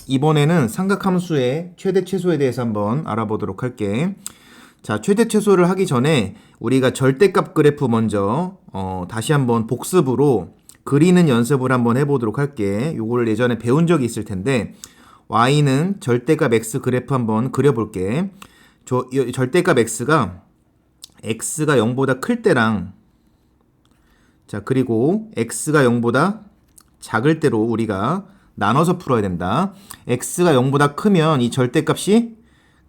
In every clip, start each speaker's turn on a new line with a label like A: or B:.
A: 이번에는 삼각함수의 최대 최소에 대해서 한번 알아보도록 할게. 자, 최대 최소를 하기 전에 우리가 절대값 그래프 먼저 다시 한번 복습으로 그리는 연습을 한번 해보도록 할게. 요거를 예전에 배운 적이 있을 텐데 y는 절대값 x 그래프 한번 그려볼게. 절대값 x가 0보다 클 때랑 자 그리고 x가 0보다 작을 때로 우리가 나눠서 풀어야 된다. x가 0보다 크면 이 절대값이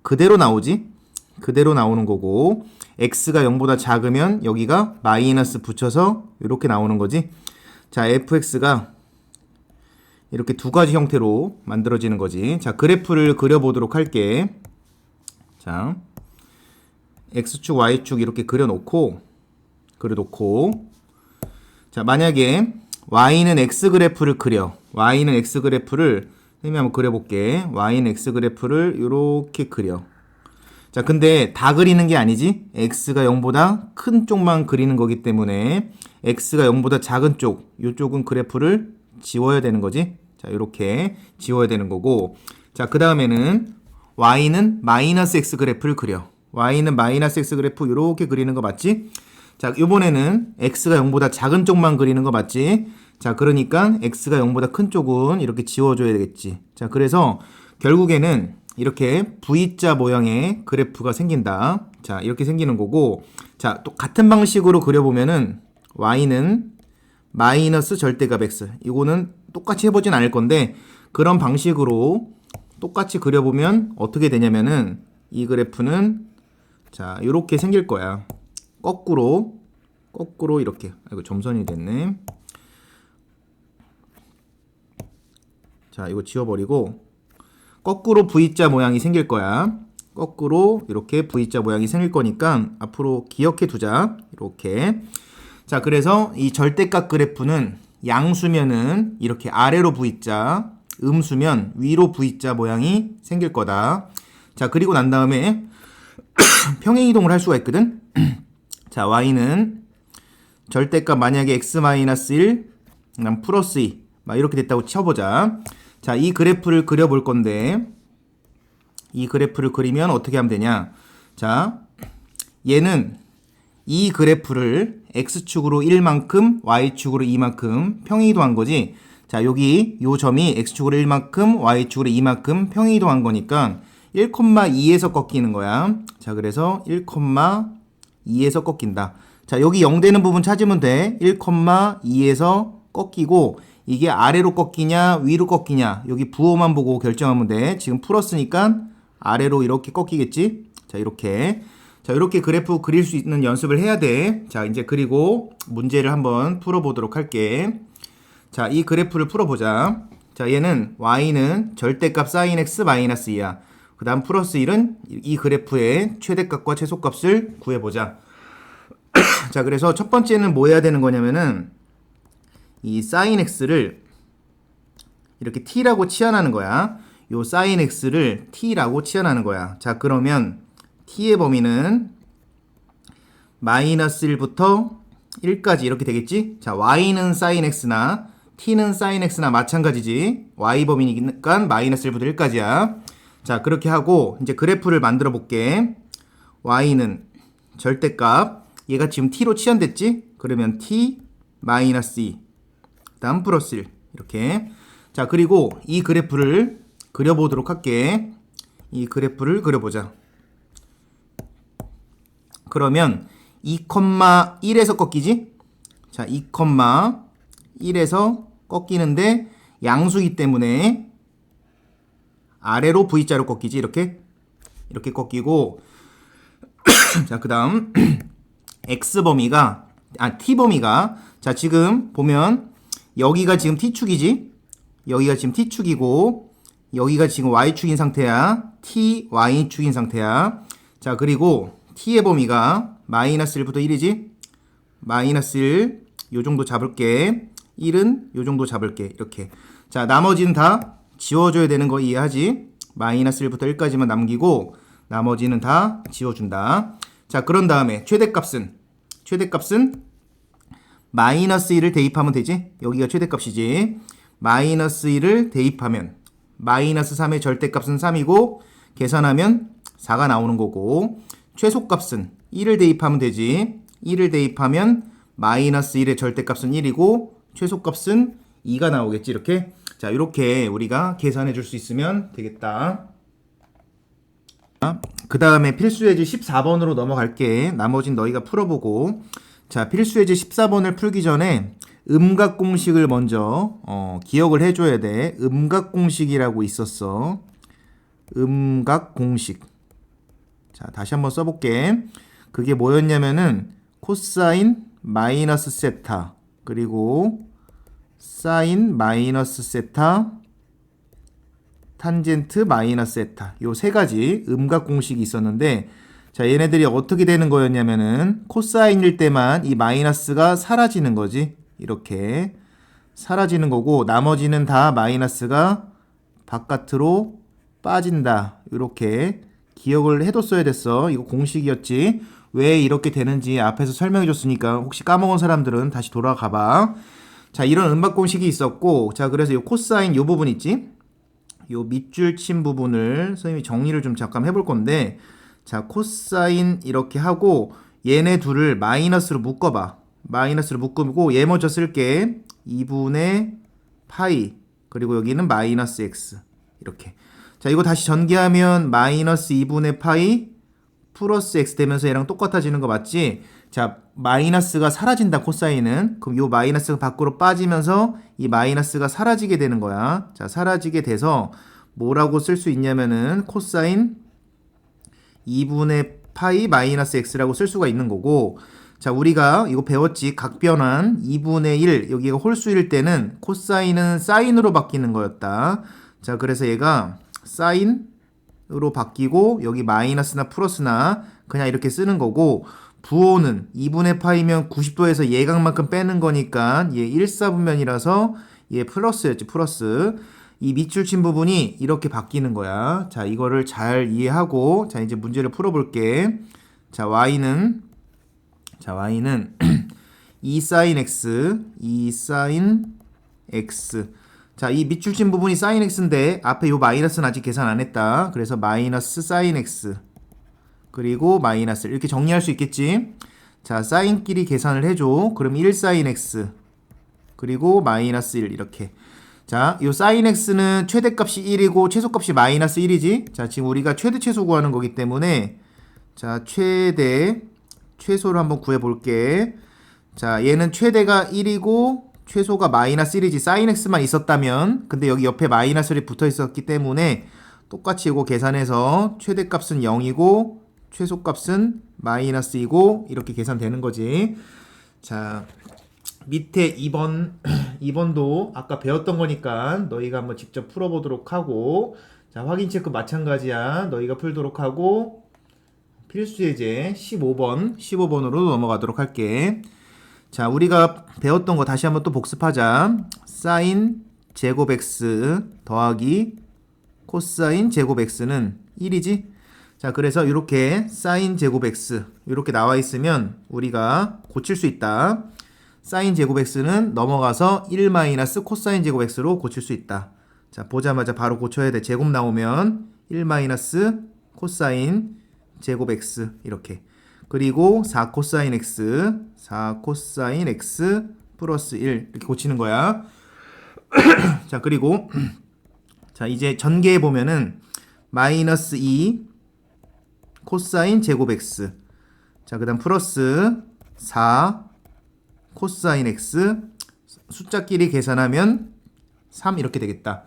A: 그대로 나오지? 그대로 나오는 거고 x가 0보다 작으면 여기가 마이너스 붙여서 이렇게 나오는 거지. 자, fx가 이렇게 두 가지 형태로 만들어지는 거지. 자, 그래프를 그려보도록 할게. 자, x축, y축 이렇게 그려놓고 자, 만약에 y는 x 그래프를 그려. y는 x 그래프를 선생님이 한번 그려볼게. y는 x 그래프를 이렇게 그려. 자, 근데 다 그리는 게 아니지. x가 0보다 큰 쪽만 그리는 거기 때문에 x가 0보다 작은 쪽, 이쪽은 그래프를 지워야 되는 거지. 자, 이렇게 지워야 되는 거고. 자, 그 다음에는 y는 마이너스 x 그래프를 그려. y는 마이너스 x 그래프 이렇게 그리는 거 맞지? 자, 이번에는 x가 0보다 작은 쪽만 그리는 거 맞지? 자, 그러니까 x가 0보다 큰 쪽은 이렇게 지워줘야 되겠지. 자, 그래서 결국에는 이렇게 V자 모양의 그래프가 생긴다. 자, 이렇게 생기는 거고. 자, 또 같은 방식으로 그려보면은 y는 마이너스 절대값 x. 이거는 똑같이 해보진 않을 건데 그런 방식으로 똑같이 그려보면 어떻게 되냐면은 이 그래프는 자, 이렇게 생길 거야. 거꾸로 이렇게. 아이고, 점선이 됐네. 자, 이거 지워버리고 거꾸로 V자 모양이 생길 거야. 거꾸로 이렇게 V자 모양이 생길 거니까 앞으로 기억해 두자. 이렇게. 자, 그래서 이 절대값 그래프는 양수면은 이렇게 아래로 V자, 음수면 위로 V자 모양이 생길 거다. 자, 그리고 난 다음에 평행 이동을 할 수가 있거든. 자, y는 절대값 만약에 x-1, 그다음 플러스 2, 막 이렇게 됐다고 쳐보자. 자, 이 그래프를 그려볼 건데 이 그래프를 그리면 어떻게 하면 되냐. 자, 얘는 이 그래프를 x축으로 1만큼, y축으로 2만큼 평행 이동한 거지. 자, 여기 요 점이 x축으로 1만큼, y축으로 2만큼 평행 이동한 거니까 1,2에서 꺾이는 거야. 자, 그래서 1,2에서 꺾인다. 자, 여기 0 되는 부분 찾으면 돼. 1,2에서 꺾이고 이게 아래로 꺾이냐 위로 꺾이냐 여기 부호만 보고 결정하면 돼. 지금 풀었으니까 아래로 이렇게 꺾이겠지. 자, 이렇게. 자, 이렇게 그래프 그릴 수 있는 연습을 해야 돼. 자, 이제 그리고 문제를 한번 풀어보도록 할게. 자, 이 그래프를 풀어보자. 자, 얘는 y는 절대값 sin x 마이너스 2야. 그 다음 플러스 1은 이 그래프의 최대값과 최소값을 구해보자. 자, 그래서 첫 번째는 뭐 해야 되는 거냐면은 이 sin x를 이렇게 t라고 치환하는 거야. 요 sin x를 t라고 치환하는 거야. 자, 그러면 t의 범위는 마이너스 1부터 1까지 이렇게 되겠지? 자, y는 sin x나 t는 sin x나 마찬가지지. y 범위니까 마이너스 1부터 1까지야. 자, 그렇게 하고 이제 그래프를 만들어 볼게. y는 절대값, 얘가 지금 t로 치환됐지? 그러면 t 마이너스 2 다음 플러스 1 이렇게. 자, 그리고 이 그래프를 그려보도록 할게. 이 그래프를 그려보자. 그러면 2,1에서 꺾이지? 자, 2,1에서 꺾이는데 양수기 때문에 아래로 V자로 꺾이지. 이렇게 꺾이고 자, 그 다음 X범위가 T범위가 자, 지금 보면 여기가 지금 T축이지. 여기가 지금 T축이고 여기가 지금 Y축인 상태야. T, Y축인 상태야. 자, 그리고 T의 범위가 마이너스 1부터 1이지. 마이너스 1 요정도 잡을게. 1은 요정도 잡을게. 이렇게. 자, 나머지는 다 지워줘야 되는 거 이해하지? 마이너스 1부터 1까지만 남기고 나머지는 다 지워준다. 자, 그런 다음에 최대값은 마이너스 1을 대입하면 되지? 여기가 최대값이지. 마이너스 1을 대입하면 마이너스 3의 절대값은 3이고 계산하면 4가 나오는 거고 최소값은 1을 대입하면 되지. 1을 대입하면 마이너스 1의 절대값은 1이고 최소값은 2가 나오겠지. 이렇게. 자, 이렇게 우리가 계산해 줄 수 있으면 되겠다. 그 다음에 필수예제 14번으로 넘어갈게. 나머진 너희가 풀어보고. 자, 필수예제 14번을 풀기 전에 음각공식을 먼저 기억을 해줘야 돼. 음각공식이라고 있었어. 음각공식. 자, 다시 한번 써볼게. 그게 뭐였냐면은 코사인 마이너스 세타 그리고 사인 마이너스 세타 탄젠트 마이너스 세타 요 세 가지 음각공식이 있었는데 자 얘네들이 어떻게 되는 거였냐면은 코사인일 때만 이 마이너스가 사라지는 거지. 이렇게 사라지는 거고 나머지는 다 마이너스가 바깥으로 빠진다. 이렇게 기억을 해뒀어야 됐어. 이거 공식이었지. 왜 이렇게 되는지 앞에서 설명해 줬으니까 혹시 까먹은 사람들은 다시 돌아가 봐. 자, 이런 음각공식이 있었고 자, 그래서 이 코사인 요 부분 있지? 요 밑줄 친 부분을 선생님이 정리를 좀 잠깐 해볼 건데 자, 코사인 이렇게 하고 얘네 둘을 마이너스로 묶어봐. 마이너스로 묶고 얘 먼저 쓸게. 2분의 파이 그리고 여기는 마이너스 x 이렇게. 자, 이거 다시 전개하면 마이너스 2분의 파이 플러스 x 되면서 얘랑 똑같아지는 거 맞지? 자, 마이너스가 사라진다 코사인은. 그럼 요 마이너스가 밖으로 빠지면서 이 마이너스가 사라지게 되는 거야. 자, 사라지게 돼서 뭐라고 쓸 수 있냐면은 코사인 2분의 파이 마이너스 x라고 쓸 수가 있는 거고 자, 우리가 이거 배웠지? 각변환 2분의 1 여기가 홀수일 때는 코사인은 사인으로 바뀌는 거였다. 자, 그래서 얘가 사인으로 바뀌고 여기 마이너스나 플러스나 그냥 이렇게 쓰는 거고 부호는 2분의 파이면 90도에서 예각만큼 빼는 거니까 얘 1사분면이라서 얘 플러스였지. 플러스 이 밑줄 친 부분이 이렇게 바뀌는 거야. 자, 이거를 잘 이해하고 자 이제 문제를 풀어볼게. 자, y는 2 sin x 2 sin x 자, 이 밑줄 친 부분이 sin x인데 앞에 요 마이너스는 아직 계산 안 했다. 그래서 마이너스 sin x 그리고 마이너스 이렇게 정리할 수 있겠지. 자, 사인끼리 계산을 해줘. 그럼 1 sin x 그리고 마이너스 1 이렇게. 자, 요 sin x는 최대값이 1이고 최소값이 마이너스 1이지. 자, 지금 우리가 최대 최소 구하는 거기 때문에 자, 최소를 한번 구해볼게. 자, 얘는 최대가 1이고 최소가 마이너스 1이지. sin x만 있었다면 근데 여기 옆에 마이너스를 붙어 있었기 때문에 똑같이 이거 계산해서 최대값은 0이고 최소값은 마이너스 2고 이렇게 계산되는 거지. 자, 밑에 2번도 아까 배웠던 거니까 너희가 한번 직접 풀어보도록 하고 자, 확인 체크 마찬가지야. 너희가 풀도록 하고 필수예제 15번으로 넘어가도록 할게. 자, 우리가 배웠던 거 다시 한번 또 복습하자. 사인 제곱 x 더하기 코사인 제곱 x는 1이지. 자, 그래서 이렇게 사인 제곱 x 이렇게 나와 있으면 우리가 고칠 수 있다. 사인 제곱 x는 넘어가서 1 마이너스 코사인 제곱 x로 고칠 수 있다. 자, 보자마자 바로 고쳐야 돼. 제곱 나오면 1 마이너스 코사인 제곱 x 이렇게. 그리고 4 코사인 x 플러스 1 이렇게 고치는 거야. 자, 그리고 자, 이제 전개해 보면은 마이너스 2 코사인 제곱 x 자, 그 다음 플러스 4 코사인 x 숫자끼리 계산하면 3 이렇게 되겠다.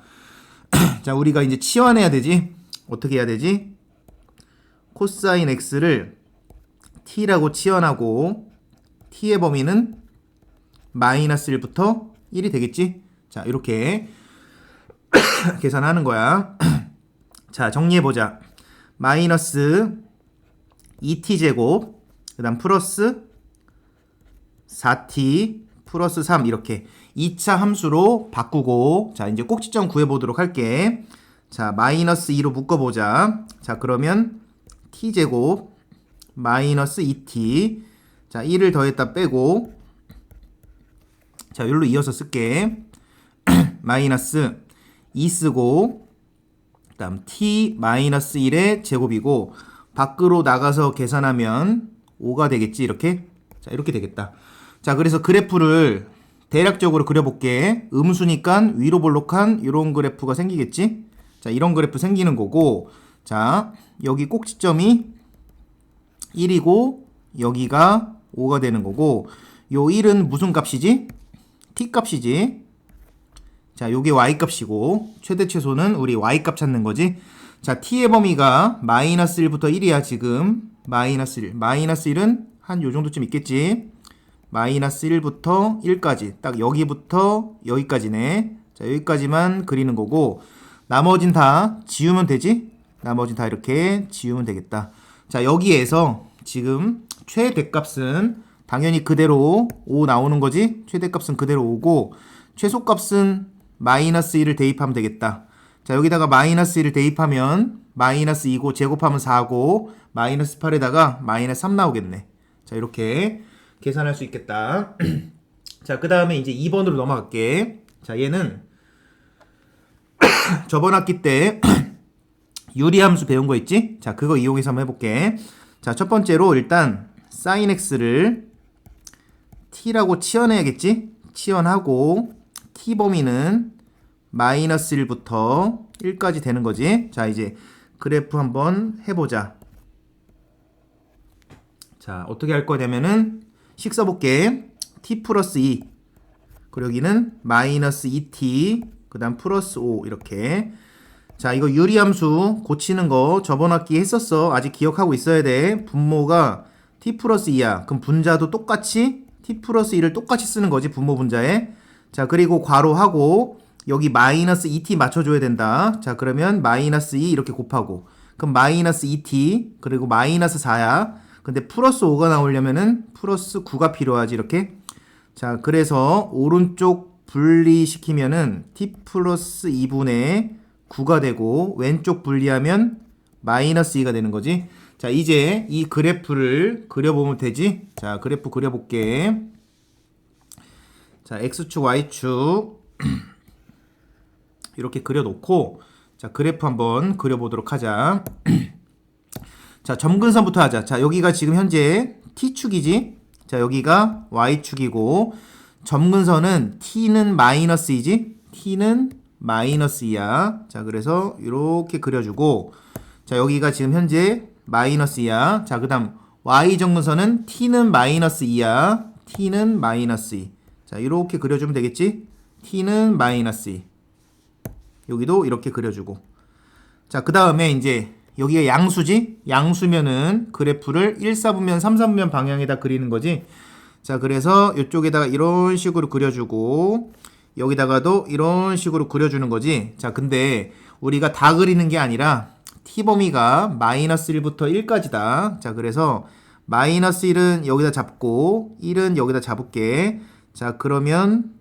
A: 자, 우리가 이제 치환해야 되지. 어떻게 해야 되지? 코사인 x를 t라고 치환하고 t의 범위는 마이너스 1부터 1이 되겠지. 자, 이렇게 계산하는 거야. 자, 정리해보자. 마이너스 2t제곱 그 다음 플러스 4t 플러스 3 이렇게 2차 함수로 바꾸고 자, 이제 꼭지점 구해보도록 할게. 자, 마이너스 2로 묶어보자. 자, 그러면 t제곱 마이너스 2t 자, 1을 더했다 빼고 자, 여기로 이어서 쓸게. 마이너스 2 쓰고 그다음 t-1의 제곱이고 밖으로 나가서 계산하면 5가 되겠지. 이렇게. 자, 이렇게 되겠다. 자, 그래서 그래프를 대략적으로 그려볼게. 음수니까 위로 볼록한 이런 그래프가 생기겠지. 자, 이런 그래프 생기는 거고, 자, 여기 꼭지점이 1이고 여기가 5가 되는 거고, 요 1은 무슨 값이지? t 값이지. 자, 요게 y 값이고 최대 최소는 우리 y 값 찾는 거지. 자, t의 범위가 마이너스 1부터 1이야 지금. 마이너스 1. 마이너스 1은 한 요 정도쯤 있겠지. 마이너스 1부터 1까지. 딱 여기부터 여기까지네. 자, 여기까지만 그리는 거고 나머진 다 지우면 되지? 나머진 다 이렇게 지우면 되겠다. 자, 여기에서 지금 최대값은 당연히 그대로 5 나오는 거지. 최대값은 그대로 5고 최소값은 마이너스 1을 대입하면 되겠다. 자, 여기다가 마이너스 1을 대입하면 마이너스 2고 제곱하면 4고 마이너스 8에다가 마이너스 3 나오겠네. 자, 이렇게 계산할 수 있겠다. 자, 그 다음에 이제 2번으로 넘어갈게. 자, 얘는 저번 학기 때 유리함수 배운 거 있지? 자, 그거 이용해서 한번 해볼게. 자, 첫 번째로 일단 sin x를 t라고 치환해야겠지? 치환하고 t 범위는 마이너스 1부터 1까지 되는 거지. 자, 이제 그래프 한번 해보자. 자, 어떻게 할 거냐면은 식 써볼게. t 플러스 2 그리고 여기는 마이너스 2t 그 다음 플러스 5 이렇게. 자, 이거 유리함수 고치는 거 저번 학기 했었어. 아직 기억하고 있어야 돼. 분모가 t 플러스 2야. 그럼 분자도 똑같이 t 플러스 2를 똑같이 쓰는 거지. 분모 분자에. 자, 그리고 괄호하고 여기 마이너스 2t 맞춰줘야 된다. 자, 그러면 마이너스 2 이렇게 곱하고 그럼 마이너스 2t 그리고 마이너스 4야. 근데 플러스 5가 나오려면은 플러스 9가 필요하지. 이렇게. 자, 그래서 오른쪽 분리시키면은 t 플러스 2분의 9가 되고 왼쪽 분리하면 마이너스 2가 되는 거지. 자, 이제 이 그래프를 그려보면 되지. 자, 그래프 그려볼게. 자, x축 y축 이렇게 그려놓고 자, 그래프 한번 그려보도록 하자. 자, 점근선부터 하자. 자, 여기가 지금 현재 t축이지. 자, 여기가 y축이고 점근선은 t는 마이너스 2지. t는 마이너스 2야. 자, 그래서 이렇게 그려주고 자, 여기가 지금 현재 마이너스 2야. 자, 그 다음 y점근선은 t는 마이너스 2야. t는 마이너스 2. 자, 이렇게 그려주면 되겠지. t는 마이너스 2. 여기도 이렇게 그려주고 자, 그 다음에 이제 여기가 양수지? 양수면은 그래프를 1, 4분면, 3, 4분면 방향에다 그리는 거지. 자, 그래서 이쪽에다가 이런 식으로 그려주고 여기다가도 이런 식으로 그려주는 거지. 자, 근데 우리가 다 그리는 게 아니라 t 범위가 마이너스 1부터 1까지다. 자, 그래서 마이너스 1은 여기다 잡고 1은 여기다 잡을게. 자, 그러면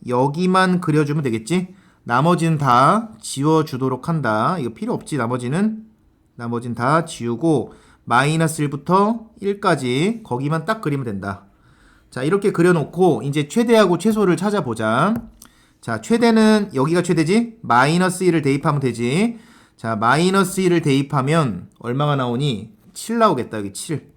A: 여기만 그려주면 되겠지? 나머지는 다 지워주도록 한다. 이거 필요 없지. 나머지는 다 지우고 마이너스 1부터 1까지 거기만 딱 그리면 된다. 자, 이렇게 그려놓고 이제 최대하고 최소를 찾아보자. 자, 최대는 여기가 최대지? 마이너스 1을 대입하면 되지. 자, 마이너스 1을 대입하면 얼마가 나오니? 7 나오겠다. 여기 7.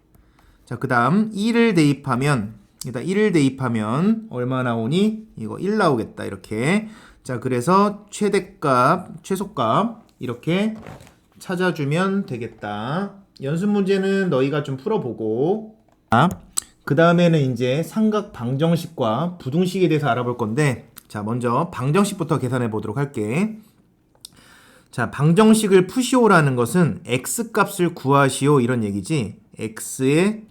A: 자, 그 다음 1을 대입하면 일단 1을 대입하면 얼마 나오니? 이거 1 나오겠다. 이렇게. 자, 그래서 최대값, 최소값 이렇게 찾아주면 되겠다. 연습 문제는 너희가 좀 풀어보고 그 다음에는 이제 삼각 방정식과 부등식에 대해서 알아볼 건데 자, 먼저 방정식부터 계산해 보도록 할게. 자, 방정식을 푸시오라는 것은 x값을 구하시오 이런 얘기지. x의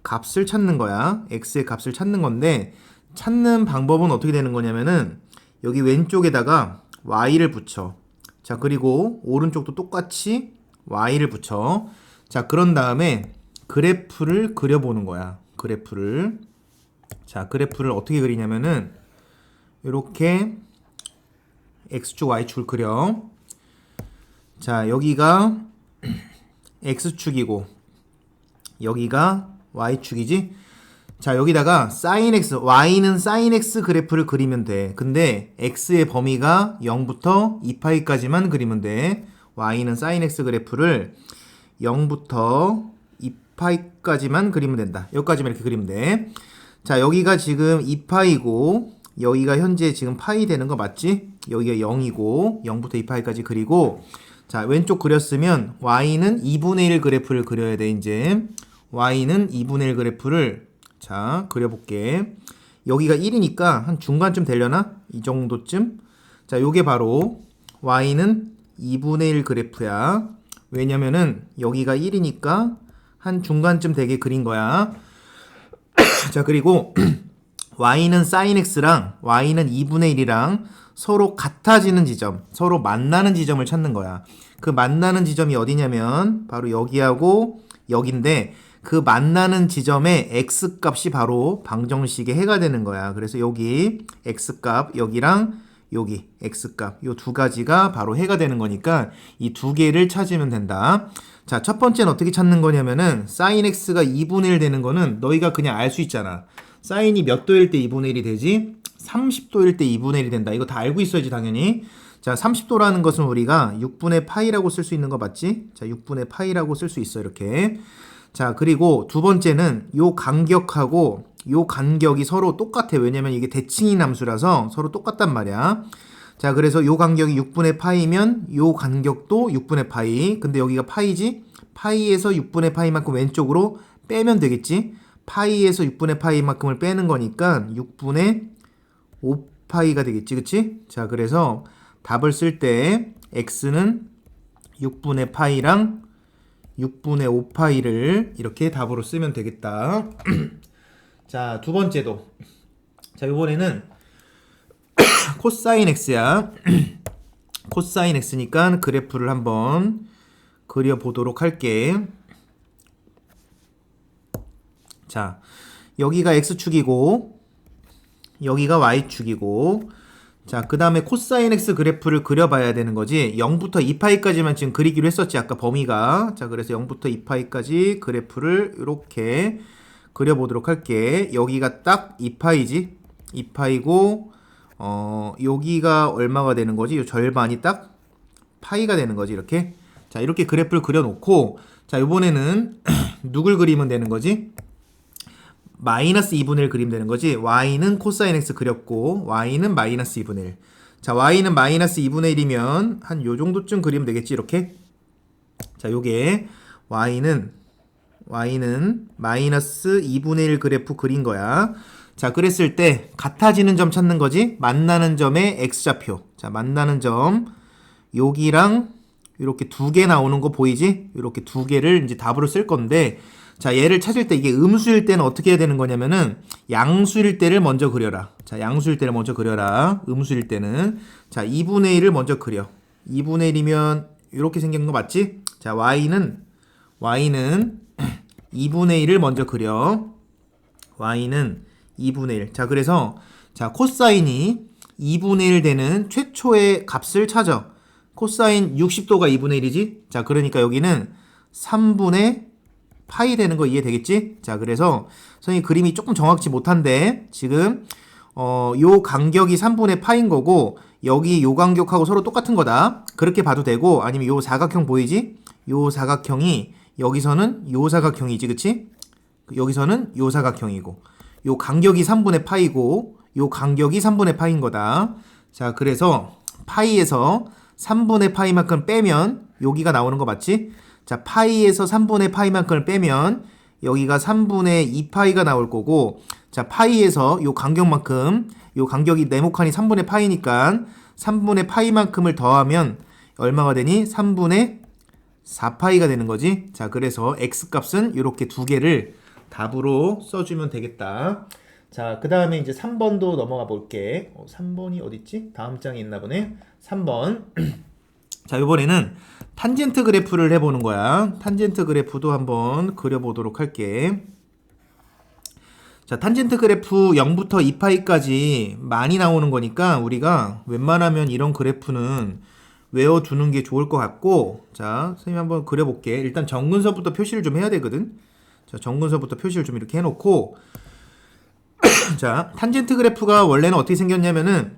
A: 값을 찾는 거야. x의 값을 찾는 건데 찾는 방법은 어떻게 되는 거냐면은 여기 왼쪽에다가 y를 붙여. 자, 그리고 오른쪽도 똑같이 y를 붙여. 자, 그런 다음에 그래프를 그려보는 거야. 그래프를. 자, 그래프를 어떻게 그리냐면은 이렇게 x축 y축을 그려. 자, 여기가 x축이고 여기가 y축이지. 자, 여기다가 sin x, y는 sin x 그래프를 그리면 돼. 근데 x의 범위가 0부터 2파이까지만 그리면 돼. y는 sin x 그래프를 0부터 2파이까지만 그리면 된다. 여기까지만 이렇게 그리면 돼. 자, 여기가 지금 2파이고 여기가 현재 지금 파이 되는 거 맞지? 여기가 0이고 0부터 2파이까지 그리고 자, 왼쪽 그렸으면 y는 2분의 1 그래프를 그려야 돼. 이제 y는 2분의 1 그래프를 자, 그려볼게. 여기가 1이니까 한 중간쯤 되려나? 이 정도쯤? 자, 요게 바로 y는 2분의 1 그래프야. 왜냐면은 여기가 1이니까 한 중간쯤 되게 그린 거야. 자, 그리고 y는 sin x랑 y는 2분의 1이랑 서로 같아지는 지점, 서로 만나는 지점을 찾는 거야. 그 만나는 지점이 어디냐면 바로 여기하고 여기인데 그 만나는 지점의 x값이 바로 방정식의 해가 되는 거야. 그래서 여기 x값, 여기랑 여기 x값, 요 두 가지가 바로 해가 되는 거니까 이 두 개를 찾으면 된다. 자, 첫 번째는 어떻게 찾는 거냐면은 sin x가 2분의 1 되는 거는 너희가 그냥 알 수 있잖아. 사인이 몇 도일 때 2분의 1이 되지? 30도일 때 2분의 1이 된다. 이거 다 알고 있어야지 당연히. 자, 30도라는 것은 우리가 6분의 파이라고 쓸 수 있는 거 맞지? 자, 6분의 파이라고 쓸 수 있어 이렇게. 자, 그리고 두 번째는 요 간격하고 요 간격이 서로 똑같아. 왜냐면 이게 대칭인 함수라서 서로 똑같단 말이야. 자, 그래서 요 간격이 6분의 파이면 요 간격도 6분의 파이. 근데 여기가 파이지? 파이에서 6분의 파이만큼 왼쪽으로 빼면 되겠지? 파이에서 6분의 파이만큼을 빼는 거니까 6분의 5파이가 되겠지, 그치? 자, 그래서 답을 쓸 때 x는 6분의 파이랑 6분의 5파이를 이렇게 답으로 쓰면 되겠다. 자, 두 번째도. 자, 이번에는 코사인 x야. 코사인 x니까 그래프를 한번 그려보도록 할게. 자, 여기가 x축이고 여기가 y축이고 자, 그 다음에 코사인 x 그래프를 그려봐야 되는 거지. 0부터 2파이까지만 지금 그리기로 했었지 아까 범위가. 자, 그래서 0부터 2파이까지 그래프를 이렇게 그려보도록 할게. 여기가 딱 2파이지. 2파이고 여기가 얼마가 되는 거지? 요 절반이 딱 파이가 되는 거지 이렇게. 자, 이렇게 그래프를 그려놓고 자, 이번에는 누굴 그리면 되는 거지? 마이너스 2분의 1 그리면 되는 거지. y는 코사인 x 그렸고 y는 마이너스 2분의 1. 자, y는 마이너스 2분의 1이면 한 요 정도쯤 그리면 되겠지 이렇게. 자, 요게 y는 마이너스 2분의 1 그래프 그린 거야. 자, 그랬을 때 같아지는 점 찾는 거지. 만나는 점의 x좌표. 자, 만나는 점 여기랑 이렇게 두 개 나오는 거 보이지? 이렇게 두 개를 이제 답으로 쓸 건데 자, 얘를 찾을 때 이게 음수일 때는 어떻게 해야 되는 거냐면은 양수일 때를 먼저 그려라. 자, 양수일 때를 먼저 그려라. 음수일 때는 자, 2분의 1을 먼저 그려. 2분의 1이면 이렇게 생긴 거 맞지? 자, y는 2분의 1을 먼저 그려. y는 2분의 1. 자, 그래서 자, 코사인이 2분의 1 되는 최초의 값을 찾아. 코사인 60도가 2분의 1이지? 자, 그러니까 여기는 3분의 파이 되는 거 이해되겠지? 자, 그래서 선생님 그림이 조금 정확치 못한데 지금 요 간격이 3분의 파인 거고 여기 요 간격하고 서로 똑같은 거다. 그렇게 봐도 되고 아니면 요 사각형 보이지? 요 사각형이 여기서는 요 사각형이지, 그치? 여기서는 요 사각형이고 요 간격이 3분의 파이고 요 간격이 3분의 파인 거다. 자, 그래서 파이에서 3분의 파이만큼 빼면 여기가 나오는 거 맞지? 자, 파이에서 3분의 파이만큼을 빼면 여기가 3분의 2파이가 나올 거고 자, 파이에서 요 간격만큼 요 간격이 네모칸이 3분의 파이니까 3분의 파이만큼을 더하면 얼마가 되니? 3분의 4파이가 되는 거지. 자, 그래서 x값은 이렇게 두 개를 답으로 써주면 되겠다. 자, 그 다음에 이제 3번도 넘어가 볼게. 3번이 어딨지? 다음 장에 있나 보네. 3번. 자, 이번에는 탄젠트 그래프를 해보는 거야. 탄젠트 그래프도 한번 그려보도록 할게. 자, 탄젠트 그래프 0부터 2파이까지 많이 나오는 거니까 우리가 웬만하면 이런 그래프는 외워두는 게 좋을 것 같고 자, 선생님 한번 그려볼게. 일단 정근서부터 표시를 좀 해야 되거든. 자, 정근서부터 표시를 좀 이렇게 해놓고 자, 탄젠트 그래프가 원래는 어떻게 생겼냐면은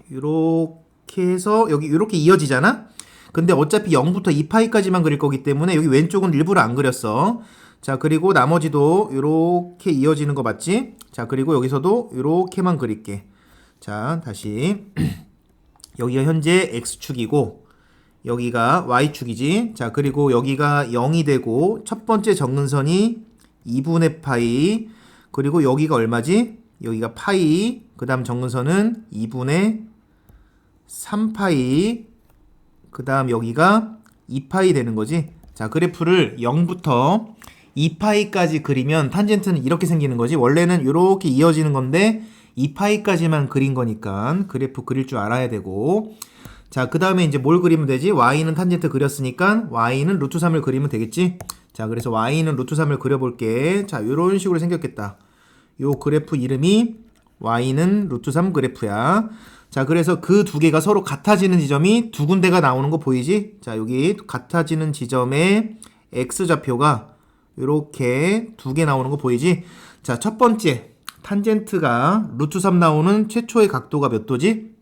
A: 이렇게 해서 여기 이렇게 이어지잖아. 근데 어차피 0부터 2파이까지만 그릴 거기 때문에 여기 왼쪽은 일부러 안 그렸어. 자, 그리고 나머지도 이렇게 이어지는 거 맞지? 자, 그리고 여기서도 이렇게만 그릴게. 자, 다시 여기가 현재 x축이고 여기가 y축이지. 자, 그리고 여기가 0이 되고 첫 번째 정근선이 2분의 파이, 그리고 여기가 얼마지? 여기가 파이, 그 다음 정근선은 2분의 3파이, 그 다음 여기가 2파이 되는 거지. 자, 그래프를 0부터 2파이까지 그리면 탄젠트는 이렇게 생기는 거지. 원래는 이렇게 이어지는 건데 2파이까지만 그린 거니까 그래프 그릴 줄 알아야 되고. 자, 그 다음에 이제 뭘 그리면 되지? y는 탄젠트 그렸으니까 y는 루트 3을 그리면 되겠지. 자, 그래서 y는 루트 3을 그려볼게. 자, 요런 식으로 생겼겠다. 요 그래프 이름이 y는 루트 3 그래프야. 자, 그래서 그 두 개가 서로 같아지는 지점이 두 군데가 나오는 거 보이지? 자, 여기 같아지는 지점에 x좌표가 이렇게 두 개 나오는 거 보이지? 자, 첫 번째 탄젠트가 루트 3 나오는 최초의 각도가 몇 도지?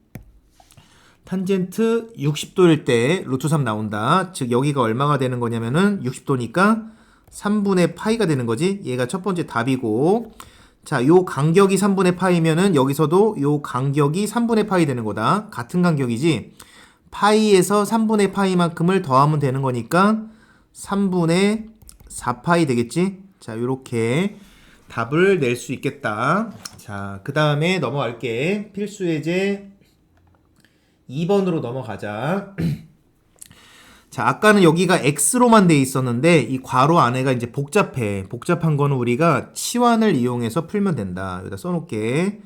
A: 탄젠트 60도일 때 루트 3 나온다. 즉 여기가 얼마가 되는 거냐면은 60도니까 3분의 파이가 되는 거지. 얘가 첫 번째 답이고, 자, 요 간격이 3분의 파이면은 여기서도 요 간격이 3분의 파이 되는 거다. 같은 간격이지. 파이에서 3분의 파이만큼을 더하면 되는 거니까 3분의 4파이 되겠지. 자, 요렇게 답을 낼 수 있겠다. 자, 그 다음에 넘어갈게. 필수 예제 2번으로 넘어가자. 자, 아까는 여기가 x로만 돼 있었는데 이 괄호 안에가 이제 복잡해. 복잡한 거는 우리가 치환을 이용해서 풀면 된다. 여기다 써놓을게.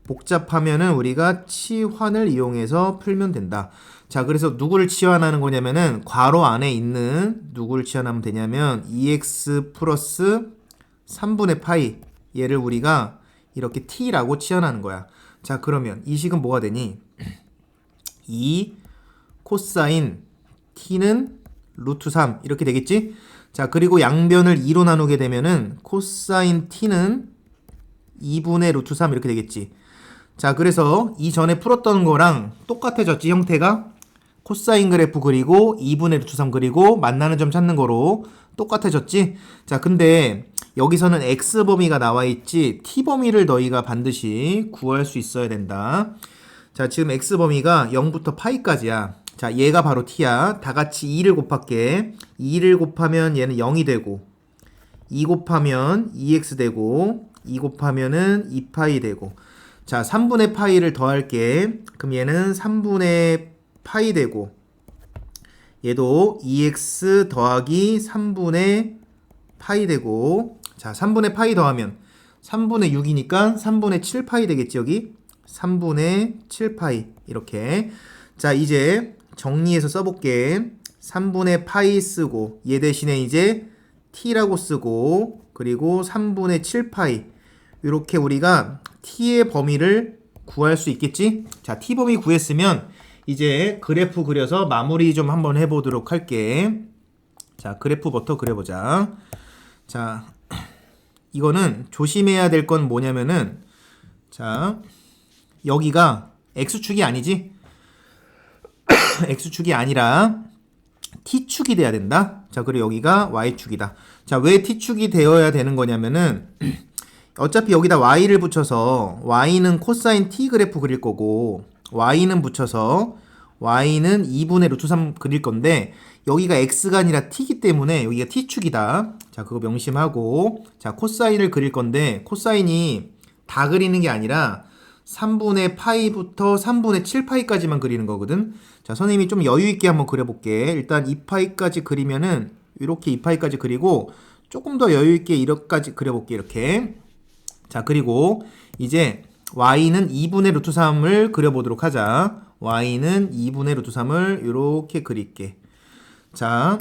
A: 복잡하면은 우리가 치환을 이용해서 풀면 된다. 자, 그래서 누구를 치환하는 거냐면은 괄호 안에 있는 누구를 치환하면 되냐면 2x 플러스 3분의 파이, 얘를 우리가 이렇게 t라고 치환하는 거야. 자, 그러면 이 식은 뭐가 되니? 2 코사인 t는 루트 3 이렇게 되겠지? 자, 그리고 양변을 2로 나누게 되면은 코사인 t는 2분의 루트 3 이렇게 되겠지. 자, 그래서 이전에 풀었던 거랑 똑같아졌지, 형태가? 코사인 그래프 그리고 2분의 루트 3 그리고 만나는 점 찾는 거로 똑같아졌지? 자, 근데 여기서는 x 범위가 나와 있지 t 범위를 너희가 반드시 구할 수 있어야 된다. 자, 지금 x 범위가 0부터 파이까지야. 자, 얘가 바로 t야. 다 같이 2를 곱할게. 2를 곱하면 얘는 0이 되고, 2 곱하면 2x 되고, 2 곱하면은 2파이 되고. 자, 3분의 파이를 더할게. 그럼 얘는 3분의 파이 되고, 얘도 2x 더하기 3분의 파이 되고, 자, 3분의 파이 더하면 3분의 6이니까 3분의 7파이 되겠지, 여기? 3분의 7파이. 이렇게. 자, 이제 정리해서 써볼게. 3분의 파이 쓰고, 얘 대신에 이제 t라고 쓰고, 그리고 3분의 7파이. 이렇게 우리가 t의 범위를 구할 수 있겠지? 자, t 범위 구했으면 이제 그래프 그려서 마무리 좀 한번 해보도록 할게. 자, 그래프부터 그려보자. 자, 이거는 조심해야 될 건 뭐냐면은, 자, 여기가 x축이 아니지? x축이 아니라 t축이 돼야 된다. 자, 그리고 여기가 y축이다. 자, 왜 t축이 되어야 되는 거냐면은 어차피 여기다 y를 붙여서 y는 코사인 t 그래프 그릴 거고, y는 붙여서 y는 2분의 루트 3 그릴 건데 여기가 x가 아니라 t이기 때문에 여기가 t축이다. 자, 그거 명심하고, 자, 코사인을 그릴 건데 코사인이 다 그리는 게 아니라 3분의 파이부터 3분의 7파이까지만 그리는 거거든. 자, 선생님이 좀 여유 있게 한번 그려볼게. 일단 2파이까지 그리면은 이렇게 2파이까지 그리고 조금 더 여유 있게 이렇게까지 그려볼게. 이렇게. 자, 그리고 이제 y는 2분의 루트 3을 그려보도록 하자. y는 2분의 루트 3을 이렇게 그릴게. 자,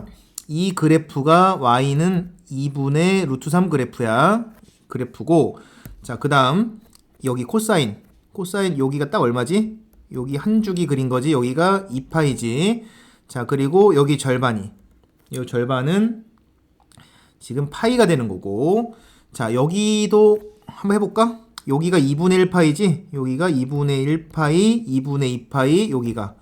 A: 이 그래프가 y는 2분의 루트 3 그래프야. 그래프고, 자, 그 다음 여기 코사인 여기가 딱 얼마지? 여기 한 줄기 그린 거지. 여기가 2파이지. 자, 그리고 여기 절반이, 이 절반은 지금 파이가 되는 거고. 자, 여기도 한번 해볼까? 여기가 2분의 1파이지? 여기가 2분의 1파이, 2분의 2파이, 여기가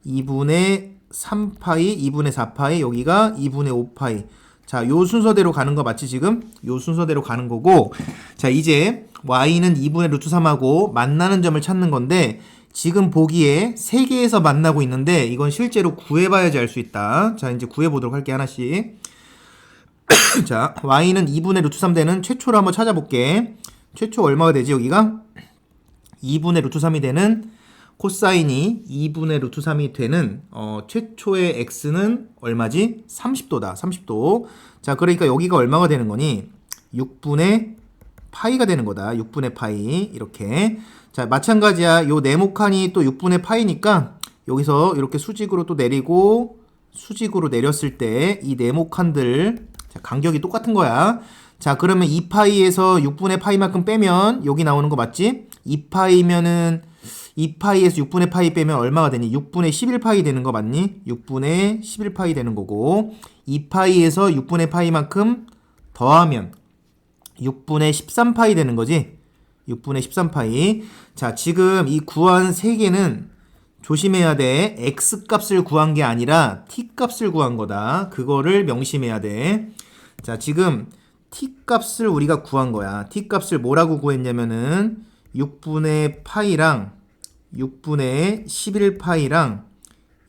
A: 2분의 3파이, 2분의 4파이, 여기가 2분의 5파이. 자, 요 순서대로 가는 거 맞지 지금? 요 순서대로 가는 거고. 자, 이제 y는 2분의 루트 3하고 만나는 점을 찾는 건데 지금 보기에 3개에서 만나고 있는데 이건 실제로 구해봐야지 알 수 있다. 자, 이제 구해보도록 할게 하나씩. 자, y는 2분의 루트 3 되는 최초로 한번 찾아볼게. 최초 얼마가 되지 여기가? 2분의 루트 3이 되는 코사인이 2분의 루트 3이 되는 최초의 x는 얼마지? 30도다. 30도. 자, 그러니까 여기가 얼마가 되는 거니? 6분의 파이가 되는 거다. 6분의 파이. 이렇게. 자, 마찬가지야. 요 네모칸이 또 6분의 파이니까 여기서 이렇게 수직으로 또 내리고 수직으로 내렸을 때 이 네모칸들 자, 간격이 똑같은 거야. 자, 그러면 2파이에서 6분의 파이만큼 빼면 여기 나오는 거 맞지? 2파이면은 2파이에서 6분의 파이 빼면 얼마가 되니? 6분의 11파이 되는 거 맞니? 6분의 11파이 되는 거고 2파이에서 6분의 파이만큼 더하면 6분의 13파이 되는 거지? 6분의 13파이. 자, 지금 이 구한 3개는 조심해야 돼. x값을 구한 게 아니라 t값을 구한 거다. 그거를 명심해야 돼. 자, 지금 t값을 우리가 구한 거야. t값을 뭐라고 구했냐면은 6분의 파이랑 6분의 11파이랑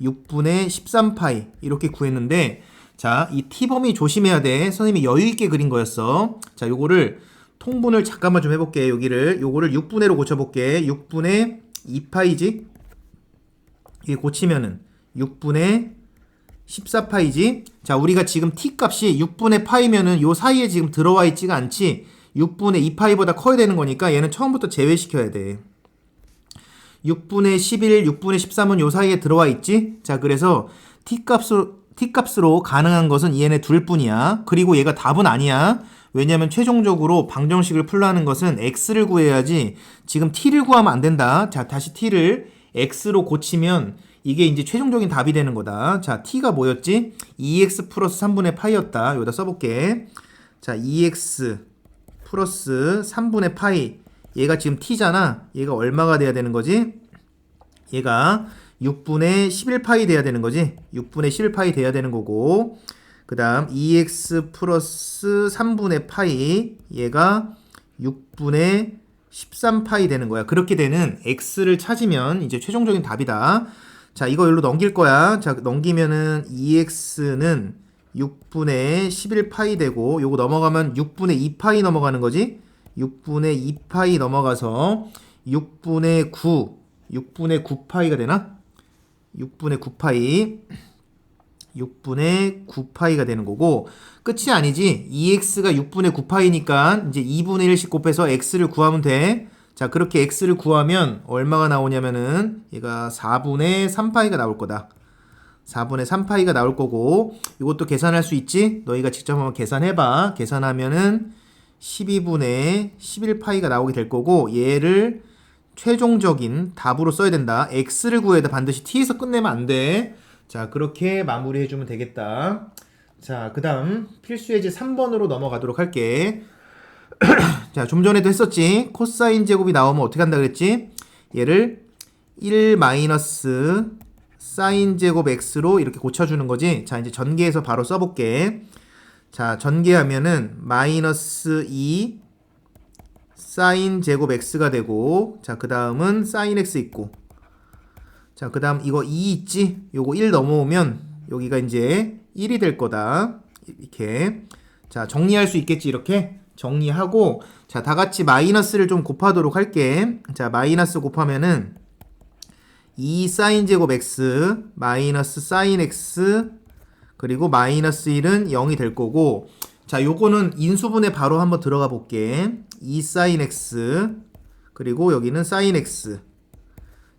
A: 6분의 13파이 이렇게 구했는데 자, 이 t범위 조심해야 돼. 선생님이 여유있게 그린 거였어. 자, 요거를 통분을 잠깐만 좀 해볼게. 요거를 6분의로 고쳐볼게. 6분의 2파이지? 이게 고치면은 6분의 14파이지? 자, 우리가 지금 t값이 6분의 파이면은 요 사이에 지금 들어와 있지가 않지? 6분의 2파이보다 커야 되는 거니까 얘는 처음부터 제외시켜야 돼. 6분의 11, 6분의 13은 요 사이에 들어와 있지? 자, 그래서 t값으로 가능한 것은 얘네 둘 뿐이야. 그리고 얘가 답은 아니야. 왜냐면 최종적으로 방정식을 풀라는 것은 x를 구해야지 지금 t를 구하면 안 된다. 자, 다시 t를 x로 고치면 이게 이제 최종적인 답이 되는 거다. 자, t가 뭐였지? 2x 플러스 3분의 파이였다. 여기다 써볼게. 자, 2x 플러스 3분의 파이. 얘가 지금 t잖아. 얘가 얼마가 돼야 되는 거지? 얘가 6분의 11파이 돼야 되는 거지. 6분의 11파이 돼야 되는 거고 그 다음 2x 플러스 3분의 파이 얘가 6분의 13파이 되는 거야. 그렇게 되는 x를 찾으면 이제 최종적인 답이다. 자, 이거 여기로 넘길 거야. 자, 넘기면은 2x는 6분의 11파이 되고 요거 넘어가면 6분의 2파이 넘어가는 거지. 6분의 2파이 넘어가서 6분의 9파이가 되나? 6분의 9파이 6분의 9파이가 되는 거고 끝이 아니지. 2x가 6분의 9파이니까 이제 2분의 1씩 곱해서 x를 구하면 돼. 자, 그렇게 x를 구하면 얼마가 나오냐면은 얘가 4분의 3파이가 나올 거다. 4분의 3파이가 나올 거고 이것도 계산할 수 있지? 너희가 직접 한번 계산해봐. 계산하면은 12분의 11파이가 나오게 될 거고 얘를 최종적인 답으로 써야 된다. x를 구해야 돼. 반드시 t에서 끝내면 안 돼. 자, 그렇게 마무리해주면 되겠다. 자, 그 다음 필수 예제 3번으로 넘어가도록 할게. 자, 좀 전에도 했었지. 코사인 제곱이 나오면 어떻게 한다 그랬지? 얘를 1 마이너스 사인 제곱 x로 이렇게 고쳐주는 거지. 자, 이제 전개해서 바로 써볼게. 자, 전개하면은 마이너스 2 사인 제곱 x가 되고 자, 그 다음은 사인 x 있고 자, 그 다음 이거 2 있지? 요거 1 넘어오면 여기가 이제 1이 될 거다. 이렇게. 자, 정리할 수 있겠지? 이렇게 정리하고 자, 다 같이 마이너스를 좀 곱하도록 할게. 자, 마이너스 곱하면은 2 사인 제곱 x 마이너스 사인 x 그리고 마이너스 1은 0이 될 거고 자, 요거는 인수분해 바로 한번 들어가 볼게. 2 사인 x 그리고 여기는 사인 x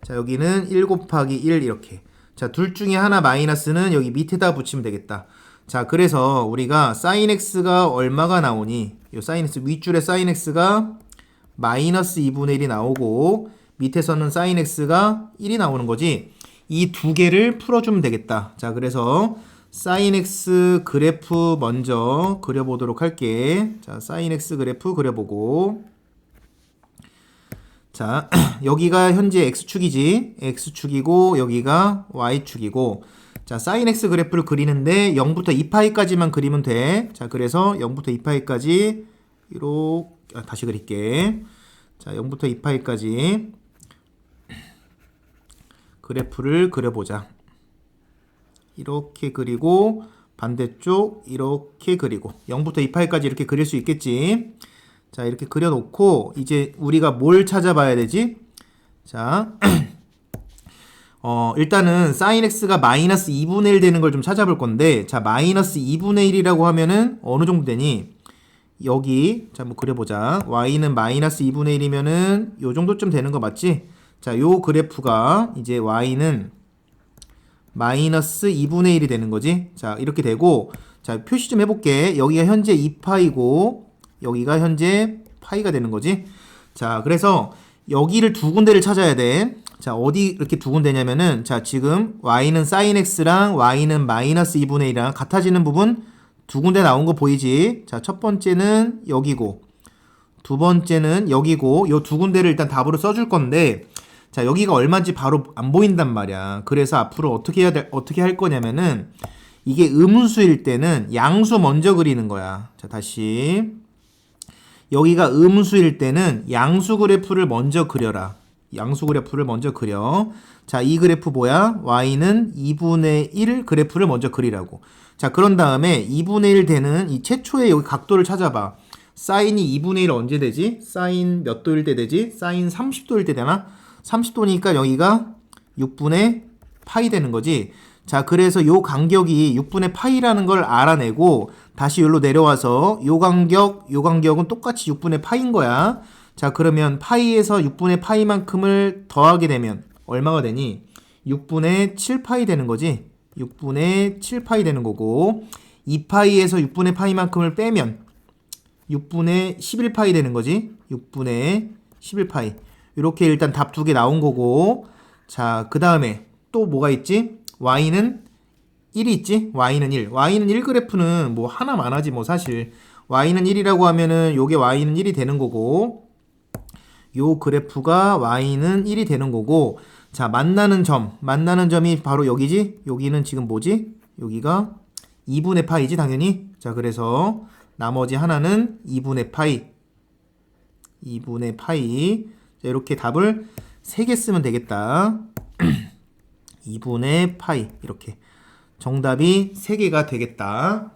A: 자, 여기는 1 곱하기 1 이렇게. 자, 둘 중에 하나 마이너스는 여기 밑에다 붙이면 되겠다. 자, 그래서 우리가 사인 x가 얼마가 나오니? 요 사인 x 윗줄에 사인 x가 마이너스 2분의 1이 나오고 밑에서는 사인 x가 1이 나오는 거지. 이 두 개를 풀어주면 되겠다. 자, 그래서 사인 x 그래프 먼저 그려보도록 할게. 자, 사인 x 그래프 그려보고 자, 여기가 현재 x축이지. x축이고 여기가 y축이고. 자, sin x 그래프를 그리는데 0부터 2파이까지만 그리면 돼. 자, 그래서 0부터 2파이까지 이렇게 다시 그릴게. 자, 0부터 2파이까지 그래프를 그려보자. 이렇게 그리고 반대쪽 이렇게 그리고 0부터 2파이까지 이렇게 그릴 수 있겠지. 자, 이렇게 그려놓고 이제 우리가 뭘 찾아봐야 되지? 자, 일단은 sin x가 마이너스 2분의 1 되는 걸 좀 찾아볼 건데, 자, 마이너스 2분의 1이라고 하면은 어느 정도 되니? 여기, 자, 한번 그려보자. y는 마이너스 2분의 1이면은 요 정도쯤 되는 거 맞지? 자, 요 그래프가 이제 y는 마이너스 2분의 1이 되는 거지. 자, 이렇게 되고, 자, 표시 좀 해볼게. 여기가 현재 2파이고, 여기가 현재 파이가 되는 거지. 자, 그래서 여기를 두 군데를 찾아야 돼. 자, 어디 이렇게 두 군데냐면은, 자, 지금 y는 sin x랑 y는 마이너스 2분의 1이랑 같아지는 부분 두 군데 나온 거 보이지? 자, 첫 번째는 여기고, 두 번째는 여기고, 요 두 군데를 일단 답으로 써줄 건데, 자, 여기가 얼마인지 바로 안 보인단 말이야. 그래서 앞으로 어떻게 할 거냐면은, 이게 음수일 때는 양수 먼저 그리는 거야. 자, 다시. 여기가 음수일 때는 양수 그래프를 먼저 그려라. 양수 그래프를 먼저 그려. 자, 이 그래프 뭐야? y는 2분의 1 그래프를 먼저 그리라고. 자, 그런 다음에 2분의 1 되는 이 최초의 여기 각도를 찾아봐. 사인이 2분의 1 언제 되지? 사인 몇 도일 때 되지? 사인 30도일 때 되나? 30도니까 여기가 6분의 파이 되는 거지. 자, 그래서 요 간격이 6분의 파이라는 걸 알아내고 다시 여기로 내려와서 요 간격은 똑같이 6분의 파이인 거야. 자, 그러면 파이에서 6분의 파이만큼을 더하게 되면 얼마가 되니? 6분의 7파이 되는 거지. 6분의 7파이 되는 거고 2파이에서 6분의 파이만큼을 빼면 6분의 11파이 되는 거지. 6분의 11파이. 이렇게 일단 답 두 개 나온 거고, 자, 그 다음에 또 뭐가 있지? y는 1이 있지? y는 1. y는 1 그래프는 뭐 하나만 하지 뭐 사실. y는 1이라고 하면은 요게 y는 1이 되는 거고, 요 그래프가 y는 1이 되는 거고, 자, 만나는 점이 바로 여기지? 여기는 지금 뭐지? 여기가 2분의 파이지 당연히. 자, 그래서 나머지 하나는 2분의 파이. 2분의 파이. 자, 이렇게 답을 3개 쓰면 되겠다. 2분의 파이. 이렇게. 정답이 3개가 되겠다.